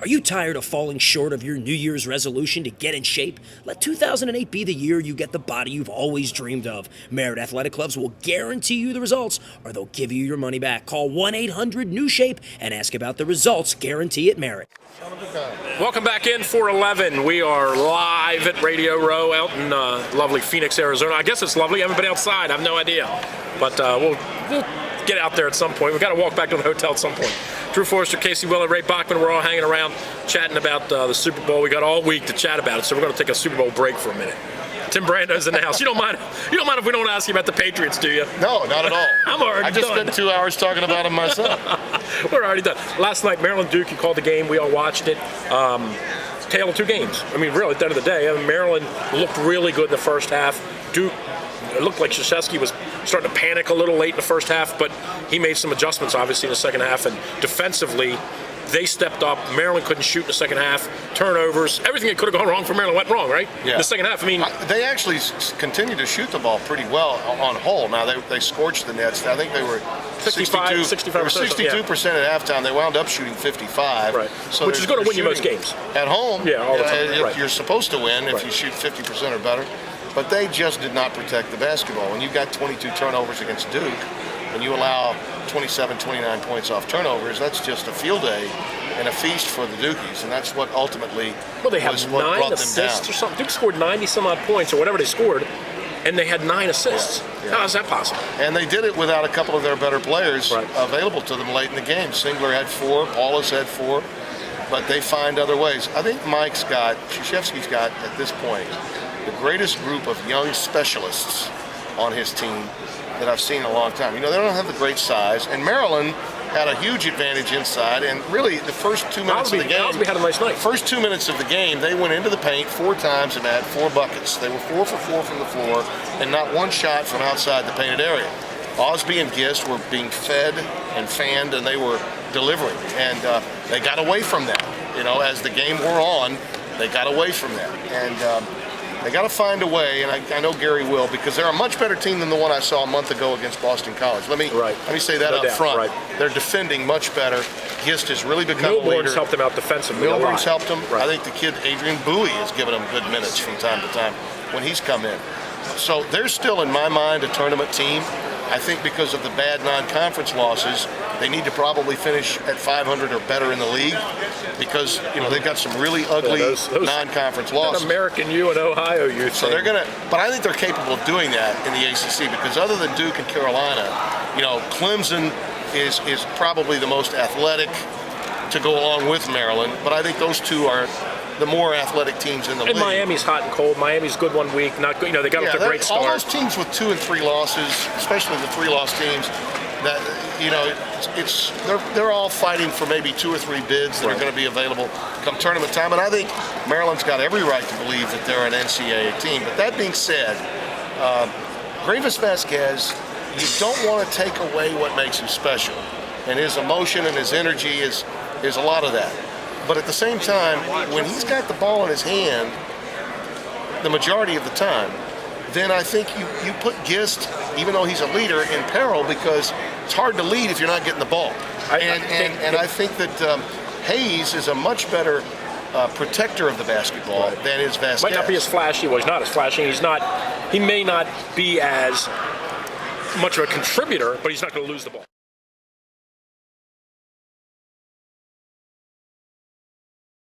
Are you tired of falling short of your New Year's resolution to get in shape? Let 2008 be the year you get the body you've always dreamed of. Merit Athletic Clubs will guarantee you the results, or they'll give you your money back. Call 1-800-NEW-SHAPE and ask about the results. Guarantee at Merit. Welcome back in for 11. We are live at Radio Row out in lovely Phoenix, Arizona. I guess it's lovely. I haven't been outside. I have no idea. But we'll get out there at some point. We've got to walk back to the hotel at some point. Drew Forrester, Casey Willett, Ray Bachman, we're all hanging around chatting about the Super Bowl. We got all week to chat about it, so we're going to take a Super Bowl break for a minute. Tim Brando's in the house. You don't mind if we don't ask you about the Patriots, do you? No, not at all. I'm already I just done. spent 2 hours talking about them myself. We're already done. Last night, Maryland-Duke, you called the game. We all watched it. Tale of two games. I mean, really, at the end of the day, Maryland looked really good in the first half. Duke, it looked like Krzyzewski was starting to panic a little late in the first half, but he made some adjustments, obviously, in the second half. And defensively, they stepped up. Maryland couldn't shoot in the second half. Turnovers, everything that could have gone wrong for Maryland went wrong, right? Yeah. In the second half, I mean, they actually continued to shoot the ball pretty well on whole. Now they scorched the nets. I think they were 65%. 62% at halftime. They wound up shooting 55. Right. So which is going to win you most games. At home, yeah, all the time. Right. You're supposed to win if you shoot 50% or better. But they just did not protect the basketball. When you've got 22 turnovers against Duke, and you allow 27, 29 points off turnovers, that's just a field day and a feast for the Dukies, and that's what ultimately they have was what 9 brought them assists down. or something. Duke scored 90-some-odd points or whatever they scored, and they had 9 assists. Yeah. How is that possible? And they did it without a couple of their better players available to them late in the game. Singler had 4, Paulus had 4, but they find other ways. I think Krzyzewski's got, at this point, the greatest group of young specialists on his team that I've seen in a long time. You know, they don't have the great size, and Maryland had a huge advantage inside, and really the first 2 minutes of the game, had a nice night. First 2 minutes of the game, they went into the paint 4 times and had 4 buckets. They were 4 for 4 from the floor, and not one shot from outside the painted area. Osby and Gist were being fed and fanned, and they were delivering, and they got away from that. You know, as the game wore on, they got away from that, and they got to find a way, and I know Gary will, because they're a much better team than the one I saw a month ago against Boston College. Let me say that up front. Right. They're defending much better. Gist has really become a leader. Milburn's helped them out defensively. Milburn's helped them. Right. I think the kid Adrian Bowie has given them good minutes from time to time when he's come in. So they're still, in my mind, a tournament team. I think because of the bad non-conference losses, they need to probably finish at 500 or better in the league, because they've got some really ugly non-conference losses. American U and Ohio U. So they're gonna, but I think they're capable of doing that in the ACC, because other than Duke and Carolina, Clemson is probably the most athletic to go along with Maryland. But I think those two are the more athletic teams in the league. And Miami's hot and cold. Miami's good one week, not good. They got off to a great start. All those teams with 2 and 3 losses, especially the 3-loss teams, that they're all fighting for maybe 2 or 3 bids that are going to be available come tournament time. And I think Maryland's got every right to believe that they're an NCAA team. But that being said, Greivis Vasquez, you don't want to take away what makes him special, and his emotion and his energy is a lot of that. But at the same time, when he's got the ball in his hand the majority of the time, then I think you put Gist, even though he's a leader, in peril, because it's hard to lead if you're not getting the ball. And I think that Hayes is a much better protector of the basketball than is Vasquez. Might not be as flashy. Well, he's not as flashy. He may not be as much of a contributor, but he's not going to lose the ball.